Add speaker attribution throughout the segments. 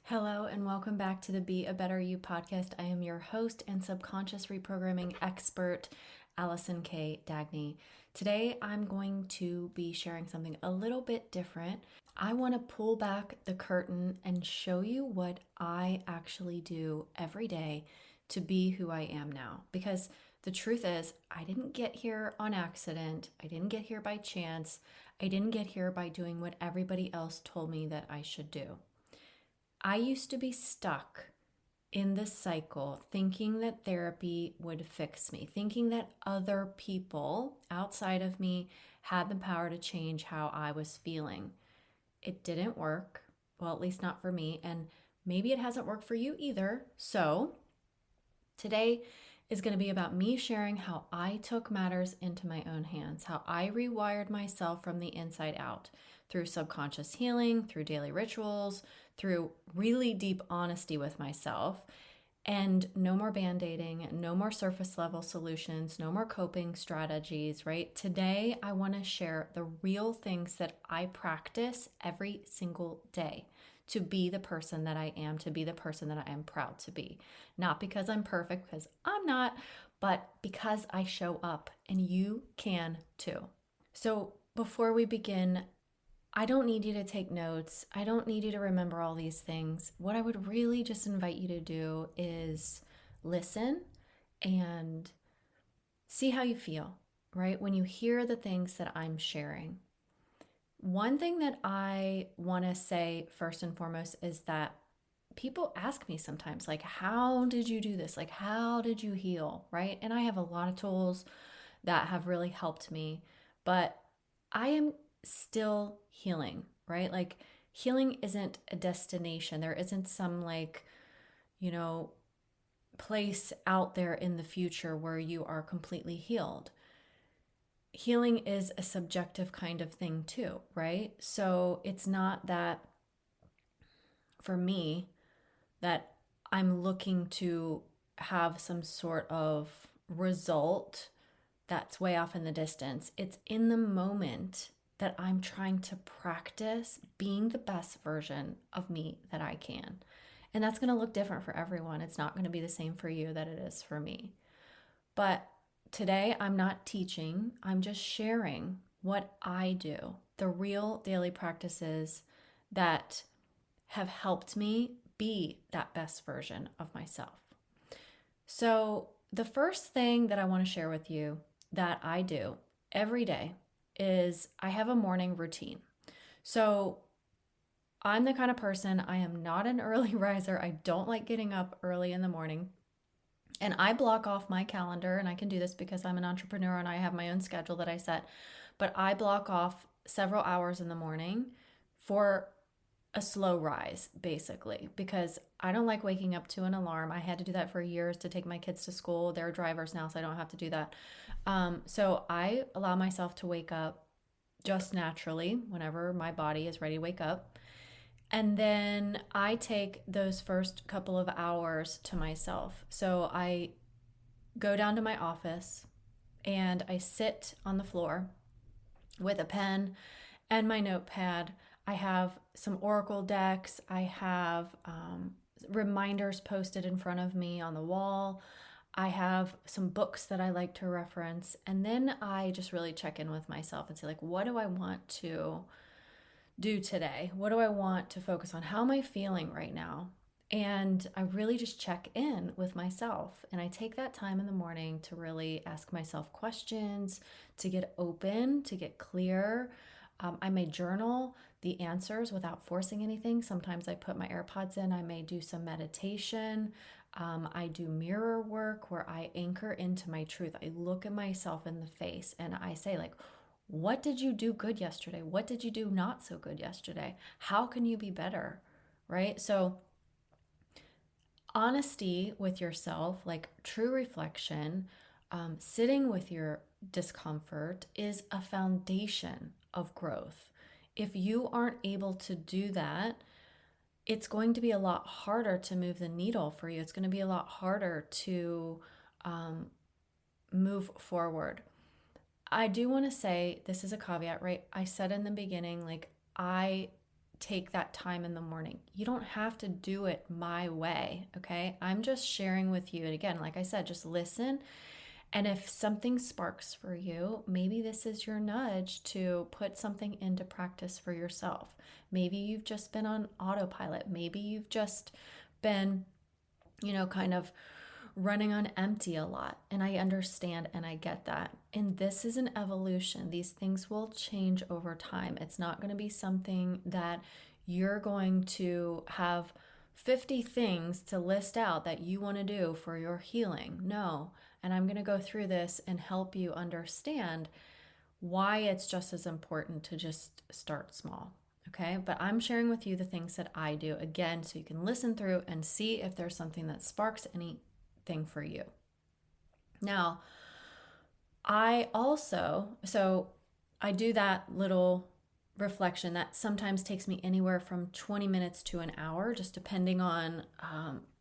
Speaker 1: Hello, and welcome back to the Be a Better You podcast. I am your host and subconscious reprogramming expert, Allison K. Dagny. Today, I'm going to be sharing something a little bit different. I want to pull back the curtain and show you what I actually do every day to be who I am now. Because the truth is, I didn't get here on accident. I didn't get here by chance. I didn't get here by doing what everybody else told me that I should do. I used to be stuck in this cycle thinking that therapy would fix me, thinking that other people outside of me had the power to change how I was feeling. It didn't work. Well, at least not for me. And maybe it hasn't worked for you either. So today is going to be about me sharing how I took matters into my own hands, how I rewired myself from the inside out through subconscious healing, through daily rituals, through really deep honesty with myself. And no more band-aiding, no more surface level solutions, no more coping strategies, right? Today, I want to share the real things that I practice every single day to be the person that I am, to be the person that I am proud to be. Not because I'm perfect, because I'm not, but because I show up, and you can too. So before we begin, I don't need you to take notes. I don't need you to remember all these things. What I would really just invite you to do is listen and see how you feel, right? When you hear the things that I'm sharing. One thing that I want to say first and foremost is that people ask me sometimes, like, how did you do this? Like, how did you heal, right? And I have a lot of tools that have really helped me, but I am still healing, right? Like, healing isn't a destination. There isn't some, like, place out there in the future where you are completely healed. Healing is a subjective kind of thing too, right? So it's not that for me that I'm looking to have some sort of result that's way off in the distance. It's in the moment that I'm trying to practice being the best version of me that I can. And that's going to look different for everyone. It's not going to be the same for you that it is for me. But today, I'm not teaching, I'm just sharing what I do, the real daily practices that have helped me be that best version of myself. So, the first thing that I want to share with you that I do every day is I have a morning routine. So, I'm the kind of person, I am not an early riser. I don't like getting up early in the morning. And I block off my calendar, and I can do this because I'm an entrepreneur and I have my own schedule that I set. But I block off several hours in the morning for a slow rise, basically, because I don't like waking up to an alarm. I had to do that for years to take my kids to school. They're drivers now, so I don't have to do that. So I allow myself to wake up just naturally whenever my body is ready to wake up. And then I take those first couple of hours to myself. So I go down to my office and I sit on the floor with a pen and my notepad. I have some Oracle decks. I have reminders posted in front of me on the wall. I have some books that I like to reference. And then I just really check in with myself and say, like, what do I want to do today? What do I want to focus on? How am I feeling right now? And I really just check in with myself. And I take that time in the morning to really ask myself questions, to get open, to get clear. I may journal the answers without forcing anything. Sometimes I put my AirPods in. I may do some meditation. I do mirror work where I anchor into my truth. I look at myself in the face and I say, like, what did you do good yesterday? What did you do not so good yesterday? How can you be better? Right? So, honesty with yourself, like true reflection, sitting with your discomfort is a foundation of growth. If you aren't able to do that, it's going to be a lot harder to move the needle for you. It's going to be a lot harder to move forward. I do want to say this is a caveat, right? I said in the beginning, like, I take that time in the morning. You don't have to do it my way, okay? I'm just sharing with you. And again, like I said, just listen. And if something sparks for you, maybe this is your nudge to put something into practice for yourself. Maybe you've just been on autopilot. Maybe you've just been, kind of running on empty a lot. And I understand and I get that. And this is an evolution. These things will change over time. It's not going to be something that you're going to have 50 things to list out that you want to do for your healing. No. And I'm going to go through this and help you understand why it's just as important to just start small. Okay, but I'm sharing with you the things that I do again, so you can listen through and see if there's something that sparks anything for you. Now, I do that little reflection that sometimes takes me anywhere from 20 minutes to an hour, just depending on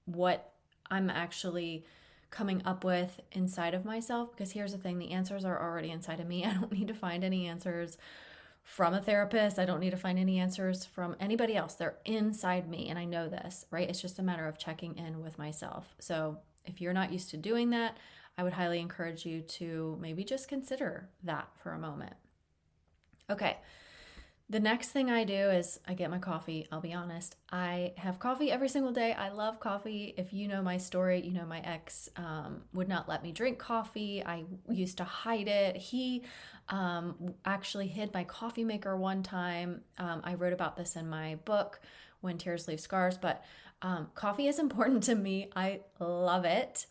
Speaker 1: what I'm actually coming up with inside of myself. Because here's the thing, the answers are already inside of me. I don't need to find any answers from a therapist. I don't need to find any answers from anybody else. They're inside me, and I know this, right? It's just a matter of checking in with myself. So if you're not used to doing that, I would highly encourage you to maybe just consider that for a moment. Okay. The next thing I do is I get my coffee. I'll be honest. I have coffee every single day. I love coffee. If you know my story, you know my ex would not let me drink coffee. I used to hide it. He actually hid my coffee maker one time. I wrote about this in my book, When Tears Leave Scars, but coffee is important to me. I love it.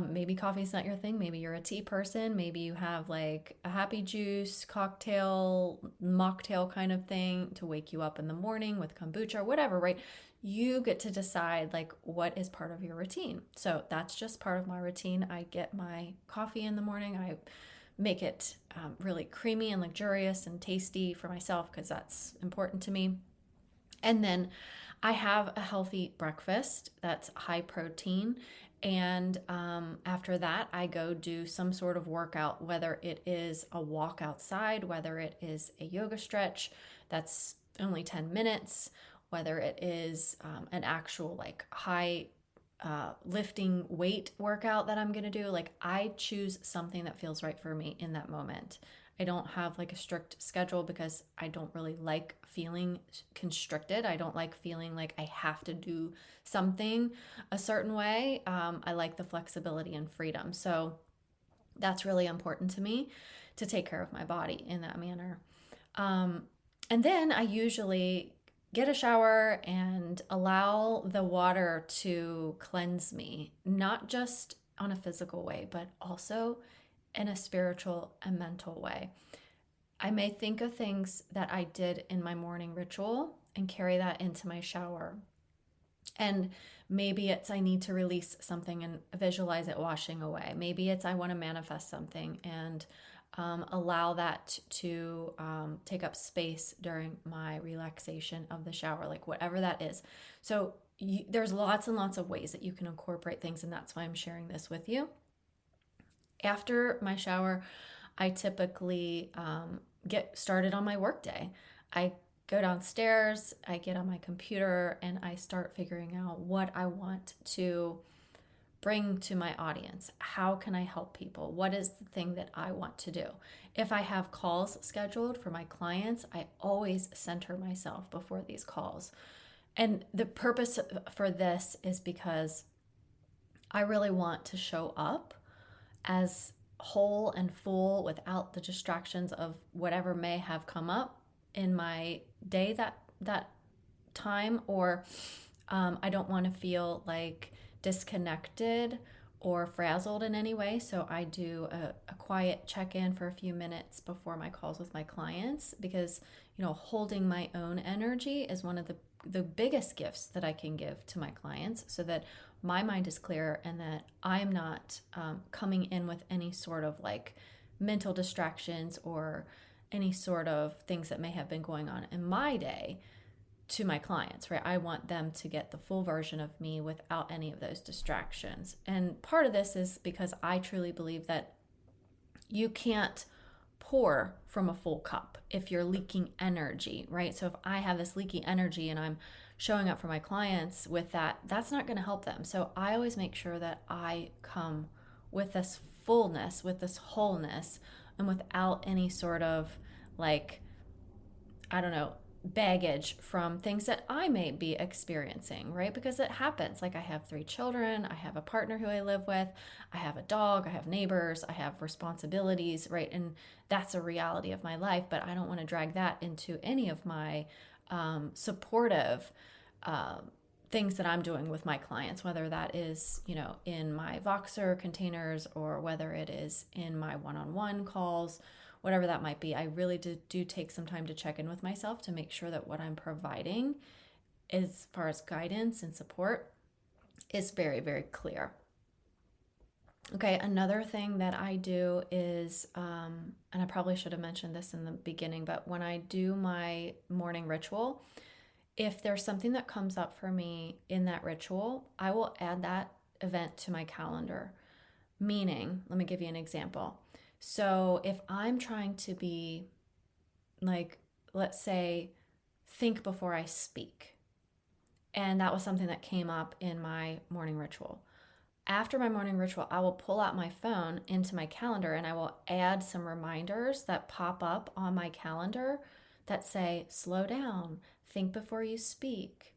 Speaker 1: Maybe coffee is not your thing. Maybe you're a tea person. Maybe you have like a happy juice, cocktail, mocktail kind of thing to wake you up in the morning with kombucha or whatever, right? You get to decide like what is part of your routine. So that's just part of my routine. I get my coffee in the morning. I make it really creamy and luxurious and tasty for myself because that's important to me. And then I have a healthy breakfast that's high protein. And after that, I go do some sort of workout, whether it is a walk outside, whether it is a yoga stretch that's only 10 minutes, whether it is an actual like high lifting weight workout that I'm going to do. Like I choose something that feels right for me in that moment. I don't have like a strict schedule because I don't really like feeling constricted. I don't like feeling like I have to do something a certain way. I like the flexibility and freedom. So that's really important to me to take care of my body in that manner. And then I usually get a shower and allow the water to cleanse me, not just on a physical way, but also in a spiritual and mental way. I may think of things that I did in my morning ritual and carry that into my shower. And maybe it's I need to release something and visualize it washing away. Maybe it's I want to manifest something and allow that to take up space during my relaxation of the shower, like whatever that is. So there's lots and lots of ways that you can incorporate things, and that's why I'm sharing this with you. After my shower, I typically get started on my workday. I go downstairs, I get on my computer, and I start figuring out what I want to bring to my audience. How can I help people? What is the thing that I want to do? If I have calls scheduled for my clients, I always center myself before these calls. And the purpose for this is because I really want to show up as whole and full without the distractions of whatever may have come up in my day that time, or I don't want to feel like disconnected or frazzled in any way. So I do a quiet check-in for a few minutes before my calls with my clients, because holding my own energy is one of the biggest gifts that I can give to my clients, so that my mind is clear and that I'm not coming in with any sort of like mental distractions or any sort of things that may have been going on in my day to my clients, right? I want them to get the full version of me without any of those distractions. And part of this is because I truly believe that you can't pour from a full cup if you're leaking energy, right? So if I have this leaky energy and I'm showing up for my clients with that, that's not going to help them. So I always make sure that I come with this fullness, with this wholeness, and without any sort of like, I don't know, baggage from things that I may be experiencing, right? Because it happens. Like I have 3 children, I have a partner who I live with, I have a dog, I have neighbors, I have responsibilities, right? And that's a reality of my life, but I don't want to drag that into any of my supportive things that I'm doing with my clients, whether that is, in my Voxer containers or whether it is in my one-on-one calls, whatever that might be. I really do take some time to check in with myself to make sure that what I'm providing as far as guidance and support is very, very clear. Okay, another thing that I do is, and I probably should have mentioned this in the beginning, but when I do my morning ritual, if there's something that comes up for me in that ritual, I will add that event to my calendar. Meaning, let me give you an example. So if I'm trying to be like, let's say, think before I speak, and that was something that came up in my morning ritual. After my morning ritual, I will pull out my phone into my calendar and I will add some reminders that pop up on my calendar that say, slow down, think before you speak,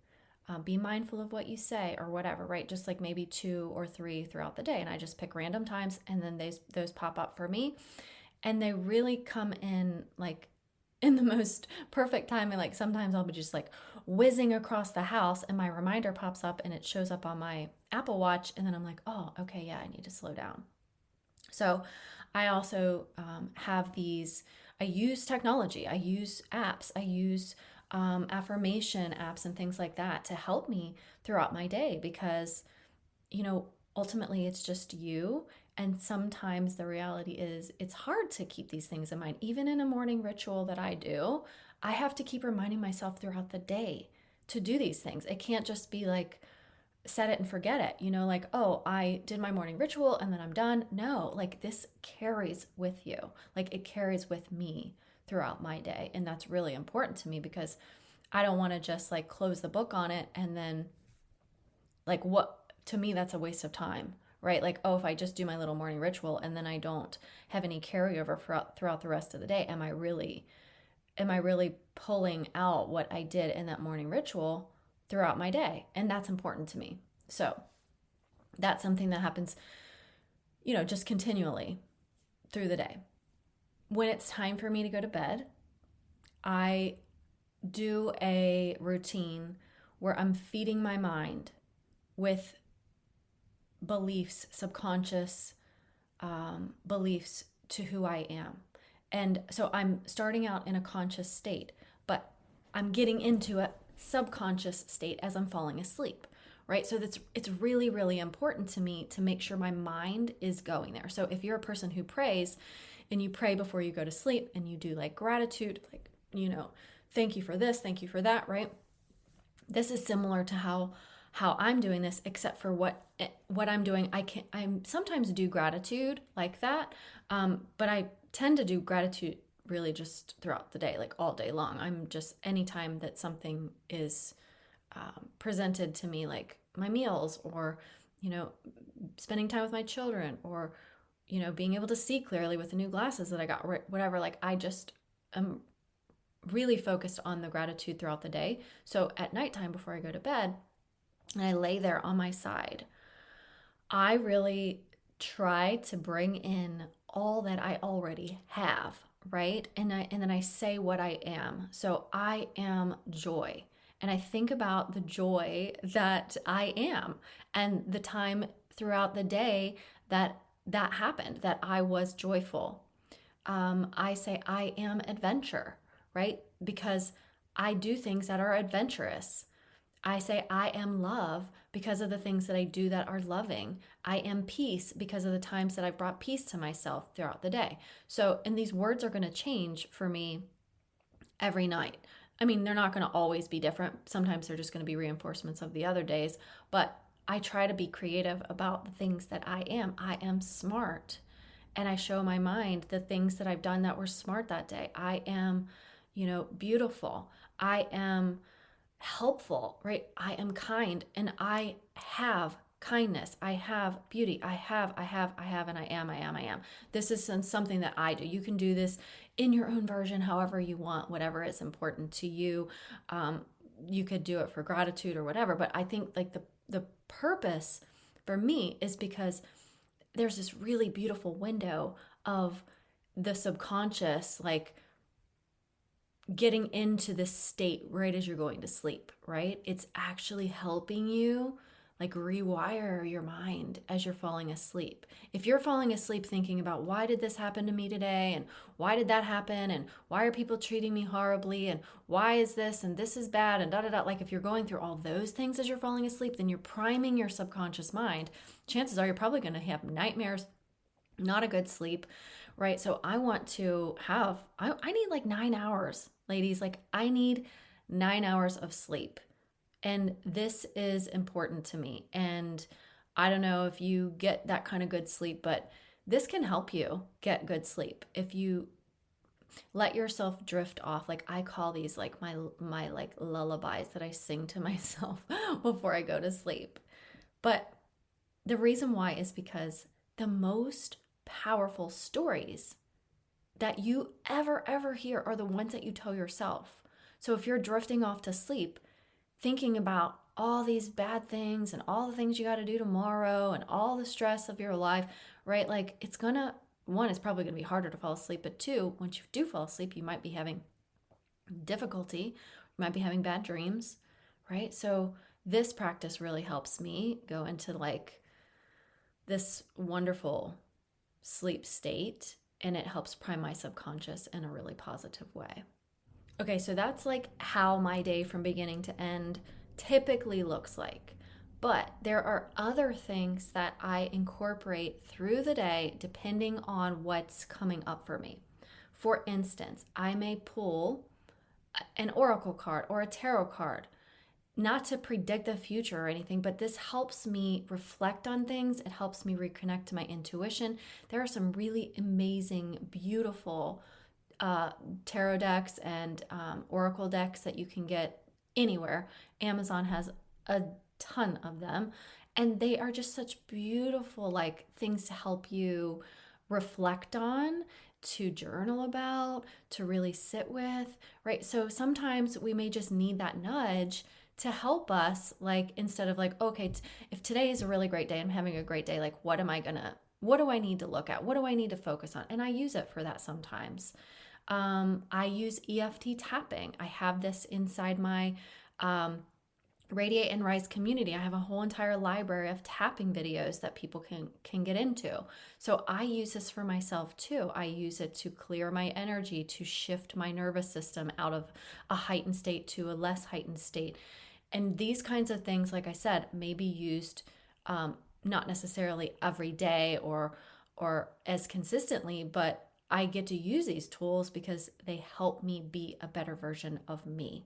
Speaker 1: be mindful of what you say, or whatever, right? Just like maybe 2 or 3 throughout the day. And I just pick random times and then those pop up for me. And they really come in like in the most perfect time. And like sometimes I'll be just like whizzing across the house and my reminder pops up and it shows up on my Apple Watch. And then I'm like, oh, okay, yeah, I need to slow down. So I also have these, I use technology, I use apps, I use affirmation apps and things like that to help me throughout my day because, ultimately it's just you. And sometimes the reality is it's hard to keep these things in mind. Even in a morning ritual that I do, I have to keep reminding myself throughout the day to do these things. It can't just be like, set it and forget it, like, oh, I did my morning ritual and then I'm done. No, like this carries with you. Like it carries with me throughout my day. And that's really important to me because I don't want to just like close the book on it and then like to me, that's a waste of time, right? Like, oh, if I just do my little morning ritual and then I don't have any carryover throughout the rest of the day, am I really pulling out what I did in that morning ritual throughout my day? And that's important to me. So that's something that happens, just continually through the day. When it's time for me to go to bed, I do a routine where I'm feeding my mind with beliefs, subconscious beliefs to who I am. And so I'm starting out in a conscious state, but I'm getting into a subconscious state as I'm falling asleep, right? So it's really, really important to me to make sure my mind is going there. So if you're a person who prays and you pray before you go to sleep and you do like gratitude, like, thank you for this, thank you for that, right? This is similar to how I'm doing this, except for what I'm doing. I sometimes do gratitude like that, but I tend to do gratitude really just throughout the day, like all day long. I'm just, anytime that something is presented to me, like my meals or, spending time with my children or, being able to see clearly with the new glasses that I got, whatever, like I just am really focused on the gratitude throughout the day. So at nighttime before I go to bed and I lay there on my side, I really try to bring in all that I already have, right? And then I say what I am. So I am joy. And I think about the joy that I am and the time throughout the day that happened, that I was joyful. I say I am adventure, right? Because I do things that are adventurous. I say I am love because of the things that I do that are loving. I am peace because of the times that I've brought peace to myself throughout the day. So, and these words are going to change for me every night. I mean, they're not going to always be different. Sometimes they're just going to be reinforcements of the other days, but I try to be creative about the things that I am. I am smart. and I show my mind the things that I've done that were smart that day. I am, beautiful. I am helpful, right? I am kind, and I have kindness. I have beauty. And I am. This is something that I do. You can do this in your own version, however you want, whatever is important to you. Um, you could do it for gratitude or whatever, but I think like the purpose for me is because there's this really beautiful window of the subconscious, like getting into this state right as you're going to sleep, right? It's actually helping you like rewire your mind as you're falling asleep. If you're falling asleep thinking about why did this happen to me today, and why did that happen, and why are people treating me horribly, and why is this and this is bad, and da da da, like if you're going through all those things as you're falling asleep, then you're priming your subconscious mind. Chances are you're probably going to have nightmares, not a good sleep, right? So I want to have, I need like 9 hours, ladies. Like I need 9 hours of sleep. And this is important to me. And I don't know if you get that kind of good sleep, but this can help you get good sleep. If you let yourself drift off, like I call these like my like lullabies that I sing to myself before I go to sleep. But the reason why is because the most powerful stories that you ever hear are the ones that you tell yourself. So if you're drifting off to sleep, thinking about all these bad things and all the things you got to do tomorrow and all the stress of your life, right? Like it's gonna, one, it's probably gonna be harder to fall asleep, but two, once you do fall asleep, you might be having difficulty, you might be having bad dreams, right? So this practice really helps me go into like this wonderful sleep state, and it helps prime my subconscious in a really positive way. Okay, so that's like how my day from beginning to end typically looks like. But there are other things that I incorporate through the day depending on what's coming up for me. For instance, I may pull an oracle card or a tarot card, not to predict the future or anything, but this helps me reflect on things. It helps me reconnect to my intuition. There are some really amazing, beautiful tarot decks and oracle decks that you can get anywhere. Amazon has a ton of them, and they are just such beautiful like things to help you reflect on, to journal about, to really sit with, right? So sometimes we may just need that nudge to help us, like instead of like, okay, if today is a really great day, I'm having a great day, like what do I need to look at? What do I need to focus on? And I use it for that sometimes. I use EFT tapping. I have this inside my Radiate and Rise community. I have a whole entire library of tapping videos that people can get into. So I use this for myself too. I use it to clear my energy, to shift my nervous system out of a heightened state to a less heightened state. And these kinds of things, like I said, may be used not necessarily every day or as consistently, but I get to use these tools because they help me be a better version of me.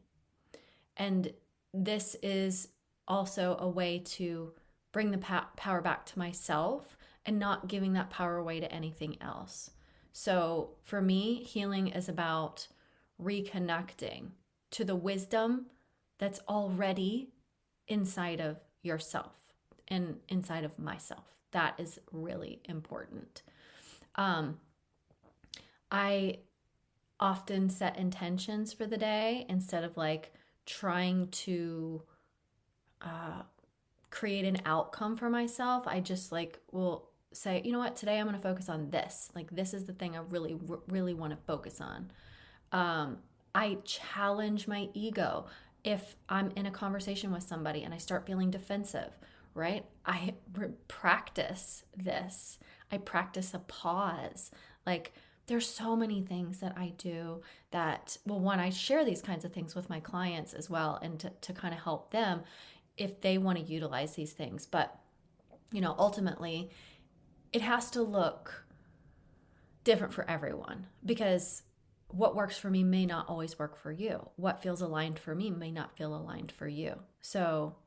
Speaker 1: And this is also a way to bring the power back to myself and not giving that power away to anything else. So for me, healing is about reconnecting to the wisdom that's already inside of yourself and inside of myself. That is really important. I often set intentions for the day instead of like trying to create an outcome for myself. I just like will say, you know what, today I'm going to focus on this. Like this is the thing I really want to focus on. I challenge my ego. If I'm in a conversation with somebody and I start feeling defensive, right? I practice this. I practice a pause. Like there's so many things that I do that, well, one, I share these kinds of things with my clients as well, and to kind of help them if they want to utilize these things. But, ultimately, it has to look different for everyone, because what works for me may not always work for you. What feels aligned for me may not feel aligned for you. So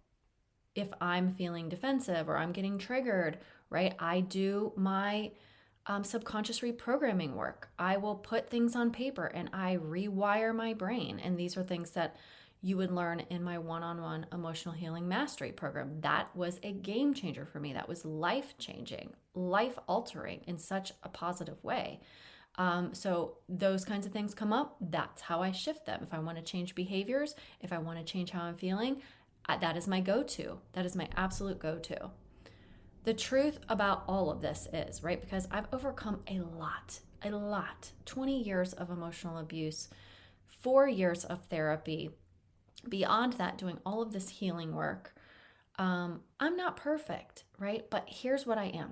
Speaker 1: if I'm feeling defensive or I'm getting triggered, right, I do my subconscious reprogramming work. I will put things on paper and I rewire my brain. And these are things that you would learn in my one-on-one emotional healing mastery program. That was a game changer for me. That was life changing, life altering in such a positive way. So those kinds of things come up. That's how I shift them. If I want to change behaviors, if I want to change how I'm feeling, that is my go-to. That is my absolute go-to. The truth about all of this is, right, because I've overcome a lot, 20 years of emotional abuse, 4 years of therapy, beyond that, doing all of this healing work. I'm not perfect, right? But here's what I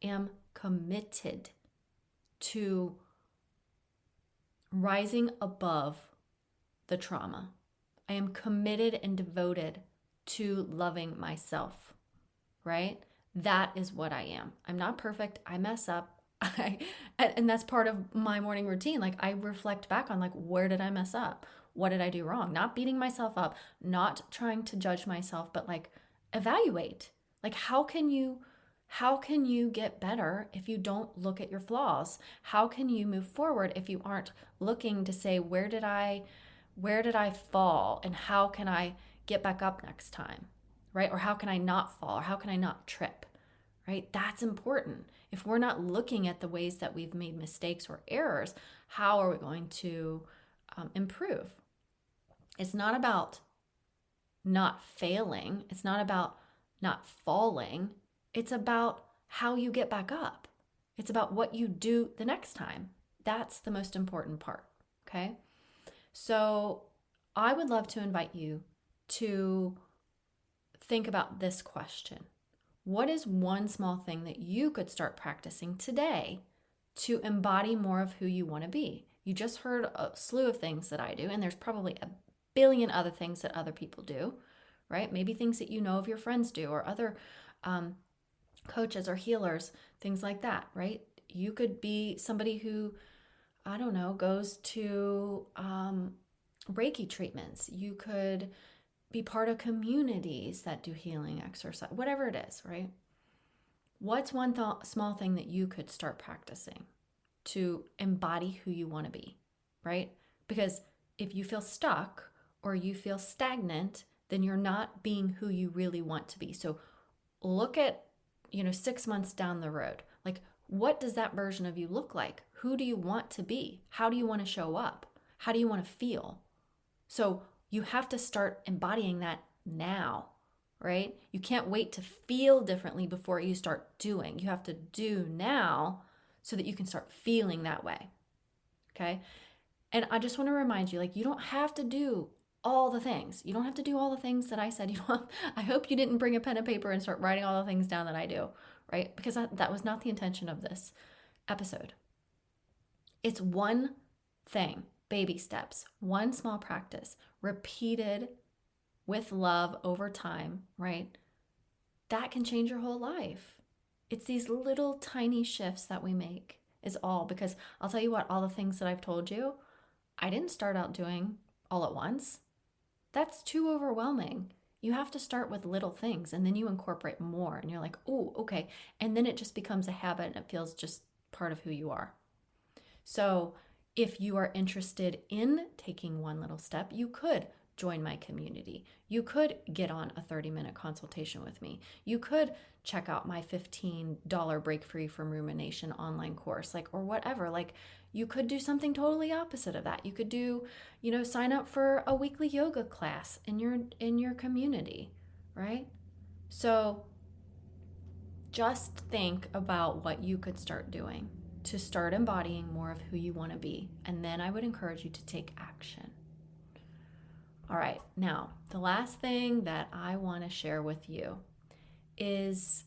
Speaker 1: am committed to rising above the trauma. I am committed and devoted to loving myself, right? That is what I am. I'm not perfect. I mess up. And that's part of my morning routine. Like I reflect back on like, where did I mess up? What did I do wrong? Not beating myself up, not trying to judge myself, but like evaluate. Like how can you get better if you don't look at your flaws? How can you move forward if you aren't looking to say, where did I fall and how can I get back up next time? Right? Or how can I not fall? Or how can I not trip? Right? That's important. If we're not looking at the ways that we've made mistakes or errors, how are we going to improve? It's not about not failing. It's not about not falling. It's about how you get back up. It's about what you do the next time. That's the most important part. Okay? So I would love to invite you to think about this question. What is one small thing that you could start practicing today to embody more of who you want to be? You just heard a slew of things that I do, and there's probably a billion other things that other people do, right? Maybe things that you know of your friends do or other coaches or healers, things like that, right? You could be somebody who, I don't know, goes to Reiki treatments. You could be part of communities that do healing exercise, whatever it is, right? What's one small thing that you could start practicing to embody who you want to be, right? Because if you feel stuck or you feel stagnant, then you're not being who you really want to be. So look at, 6 months down the road. Like, what does that version of you look like? Who do you want to be? How do you want to show up? How do you want to feel? So you have to start embodying that now, right? You can't wait to feel differently before you start doing. You have to do now so that you can start feeling that way, okay? And I just want to remind you, like, you don't have to do all the things. You don't have to do all the things that I said. I hope you didn't bring a pen and paper and start writing all the things down that I do, right? Because that was not the intention of this episode. It's one thing, baby steps, one small practice, repeated with love over time, right? That can change your whole life. It's these little tiny shifts that we make is all, because I'll tell you what, all the things that I've told you, I didn't start out doing all at once. That's too overwhelming. You have to start with little things and then you incorporate more and you're like, oh, okay. And then it just becomes a habit and it feels just part of who you are. So if you are interested in taking one little step, you could join my community. You could get on a 30-minute consultation with me. You could check out my $15 Break Free from Rumination online course, or whatever. You could do something totally opposite of that. You could do, sign up for a weekly yoga class in your community, right? So just think about what you could start doing to start embodying more of who you want to be. And then I would encourage you to take action. All right, now the last thing that I want to share with you is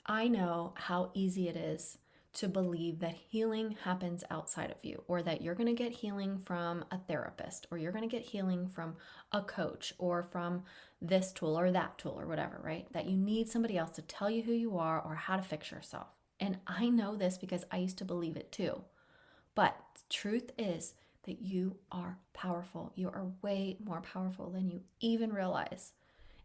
Speaker 1: I know how easy it is to believe that healing happens outside of you, or that you're going to get healing from a therapist, or you're going to get healing from a coach, or from this tool or that tool or whatever, right? That you need somebody else to tell you who you are or how to fix yourself. And I know this because I used to believe it too. But the truth is that you are powerful. You are way more powerful than you even realize.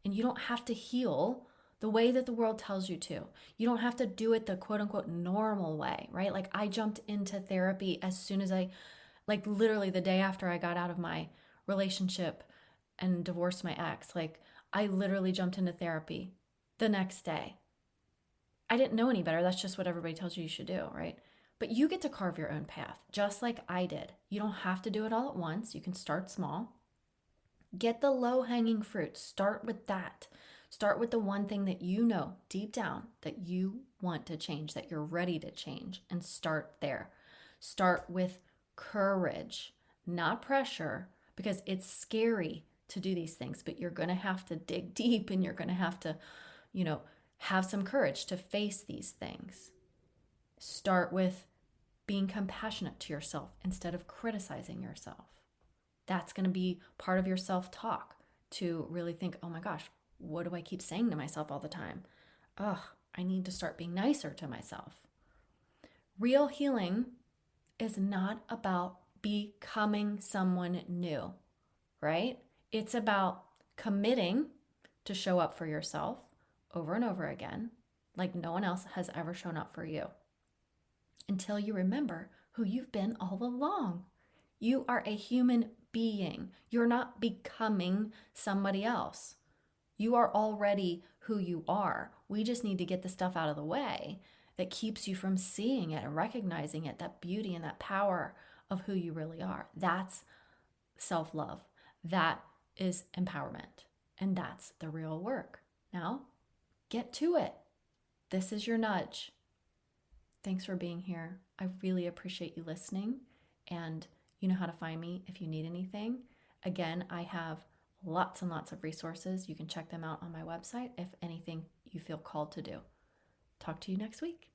Speaker 1: And you don't have to heal the way that the world tells you to. You don't have to do it the quote unquote normal way, right? Like I jumped into therapy as soon as like literally the day after I got out of my relationship and divorced my ex. Like I literally jumped into therapy the next day. I didn't know any better. That's just what everybody tells you should do, right? But you get to carve your own path, just like I did. You don't have to do it all at once. You can start small. Get the low hanging fruit. Start with that. Start with the one thing that you know deep down that you want to change, that you're ready to change, and start there. Start with courage, not pressure, because it's scary to do these things, but you're going to have to dig deep and you're going to have to, you know, have some courage to face these things. Start with being compassionate to yourself instead of criticizing yourself. That's going to be part of your self-talk, to really think, oh my gosh, what do I keep saying to myself all the time? Ugh, I need to start being nicer to myself. Real healing is not about becoming someone new, right? It's about committing to show up for yourself over and over again, like no one else has ever shown up for you, until you remember who you've been all along. You are a human being. You're not becoming somebody else. You are already who you are. We just need to get the stuff out of the way that keeps you from seeing it and recognizing it, that beauty and that power of who you really are. That's self-love. That is empowerment. And that's the real work. Now, get to it. This is your nudge. Thanks for being here. I really appreciate you listening, and you know how to find me if you need anything. Again, I have lots and lots of resources. You can check them out on my website if anything you feel called to do. Talk to you next week.